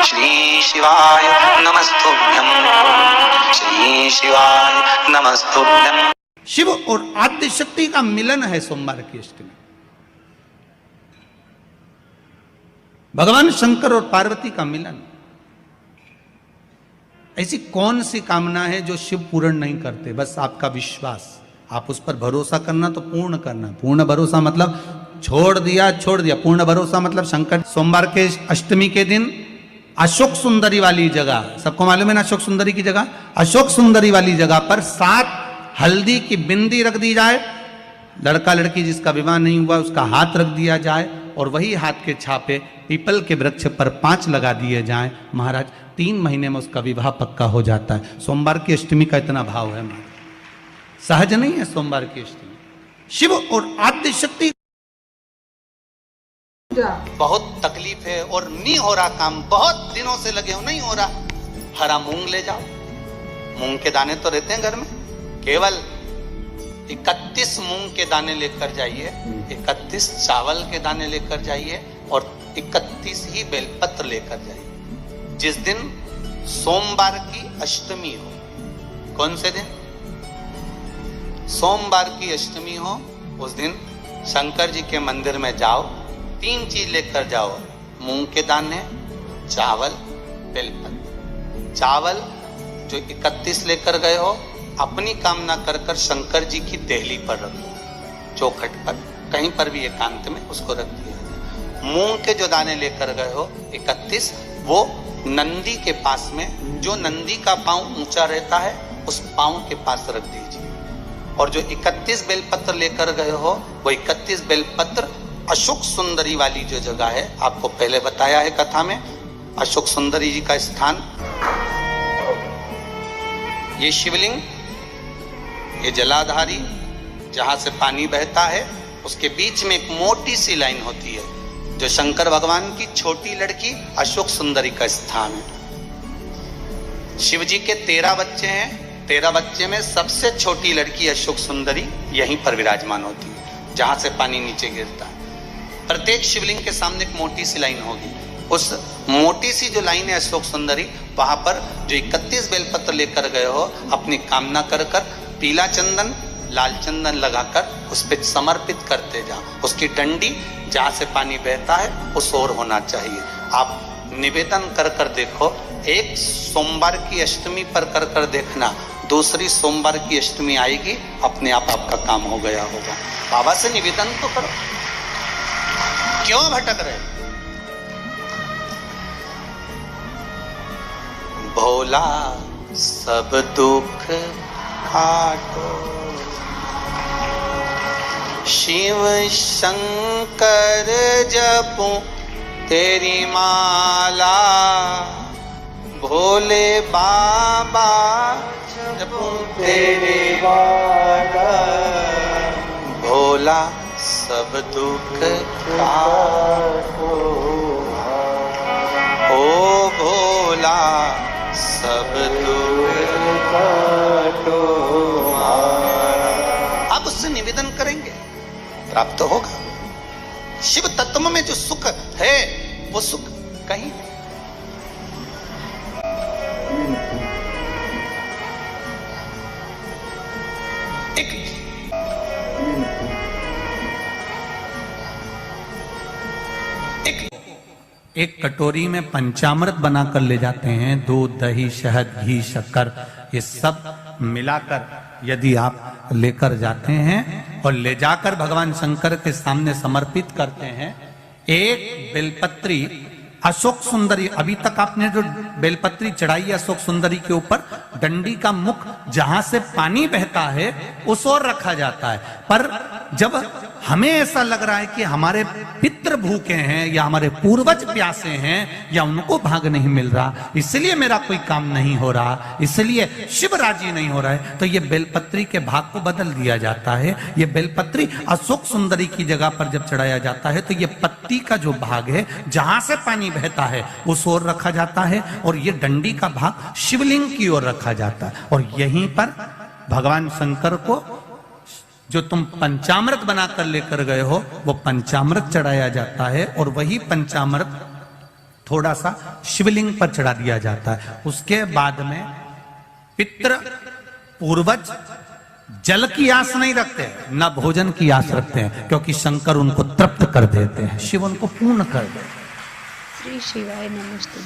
श्री शिवाय नमस्तुभ्यं। श्री शिवाय नमस्तुभ्यं। शिव और आद्य शक्ति का मिलन है सोमवार की अष्टमी। भगवान शंकर और पार्वती का मिलन। ऐसी कौन सी कामना है जो शिव पूर्ण नहीं करते? बस आपका विश्वास, आप उस पर भरोसा करना तो पूर्ण करना। पूर्ण भरोसा मतलब छोड़ दिया। पूर्ण भरोसा मतलब शंकर सोमवार के अष्टमी के दिन अशोक सुंदरी वाली जगह, सबको मालूम है ना अशोक सुंदरी की जगह, अशोक सुंदरी वाली जगह पर 7 हल्दी की बिंदी रख दी जाए। लड़का लड़की जिसका विवाह नहीं हुआ उसका हाथ रख दिया जाए और वही हाथ के छापे पीपल के वृक्ष पर 5 लगा दिए जाएं। महाराज 3 महीने में उसका विवाह पक्का हो जाता है। सोमवार की अष्टमी का इतना भाव है महाराज, सहज नहीं है सोमवार की अष्टमी। शिव और आद्य शक्ति बहुत तकलीफ है और नहीं हो रहा काम, बहुत दिनों से लगे हो, नहीं हो रहा। हरा मूंग ले जाओ। मूंग के दाने तो रहते हैं घर में, केवल 31 मूंग के दाने लेकर जाइए, 31 चावल के दाने लेकर जाइए और 31 ही बेलपत्र लेकर जाइए। जिस दिन सोमवार की अष्टमी हो, कौन से दिन? सोमवार की अष्टमी हो, उस दिन शंकर जी के मंदिर में जाओ, 3 चीज लेकर जाओ, मूंग के दाने, चावल, बेलपत्र। चावल जो 31 लेकर गए हो अपनी कामना कर कर शंकर जी की देहली पर रख दो, चौखट पर, कहीं पर भी एकांत में उसको रख दिया। मूंग के जो दाने लेकर गए हो 31, वो नंदी के पास में, जो नंदी का पांव ऊंचा रहता है उस पांव के पास रख दीजिए। और जो 31 बेलपत्र लेकर गए हो वो 31 बेलपत्र अशोक सुंदरी वाली जो जगह है, आपको पहले बताया है कथा में, अशोक सुंदरी जी का स्थान, ये शिवलिंग, ये जलाधारी जहां से पानी बहता है, उसके बीच में एक मोटी सी लाइन होती है जो शंकर भगवान की छोटी लड़की अशोक सुंदरी का स्थान है। शिव जी के 13 बच्चे हैं, 13 बच्चे में सबसे छोटी लड़की अशोक सुंदरी यहीं पर विराजमान होती है जहां से पानी नीचे गिरता है। प्रत्येक शिवलिंग के सामने एक मोटी सी लाइन होगी, उस मोटी सी जो लाइन है अशोक सुंदरी, वहां पर जो 31 बेलपत्र लेकर गए हो अपनी कामना कर कर पीला चंदन, लाल चंदन लगाकर उस पर समर्पित करते जाओ। उसकी डंडी जहां से पानी बहता है उस ओर होना चाहिए। आप निवेदन कर कर देखो, एक सोमवार की अष्टमी पर कर कर देखना, दूसरी सोमवार की अष्टमी आएगी, अपने आप आपका काम हो गया होगा। बाबा से निवेदन तो करो, क्यों भटक रहे? भोला सब दुख काटो, शिव शंकर जपो तेरी माला, भोले बाबा जपो तेरी माला, भोला सब दुख काटो, ओ भोला सब दुख काटो। आप उससे निवेदन करेंगे, प्राप्त होगा। शिव तत्व में जो सुख है वो सुख कहीं नहीं। एक कटोरी में पंचामृत बनाकर ले जाते हैं, दूध, दही, शहद, घी, शक्कर, ये सब मिलाकर यदि आप लेकर जाते हैं और ले जाकर भगवान शंकर के सामने समर्पित करते हैं, एक बेलपत्री अशोक सुंदरी, अभी तक आपने जो बेलपत्री चढ़ाई है अशोक सुंदरी के ऊपर, डंडी का मुख जहां से पानी बहता है उस ओर रखा जाता है। पर जब हमें ऐसा लग रहा है कि हमारे पितृ भूखे हैं या हमारे पूर्वज प्यासे हैं या उनको भाग नहीं मिल रहा, इसलिए मेरा कोई काम नहीं हो रहा, इसलिए शिव राजी नहीं हो रहा है, तो ये बेलपत्री के भाग को बदल दिया जाता है। ये बेलपत्री अशोक सुंदरी की जगह पर जब चढ़ाया जाता है तो ये पत्ती का जो भाग है जहां से पानी बहता है उस ओर रखा जाता है और ये डंडी का भाग शिवलिंग की ओर रखा जाता है। और यहीं पर भगवान शंकर को जो तुम पंचामृत बनाकर लेकर गए हो वो पंचामृत चढ़ाया जाता है और वही पंचामृत थोड़ा सा शिवलिंग पर चढ़ा दिया जाता है। उसके बाद में पितृ पूर्वज जल की आस नहीं रखते, न भोजन की आस रखते हैं, क्योंकि शंकर उनको तृप्त कर देते हैं, शिव उनको पूर्ण कर देते हैं। श्री शिवाय नमस्ते।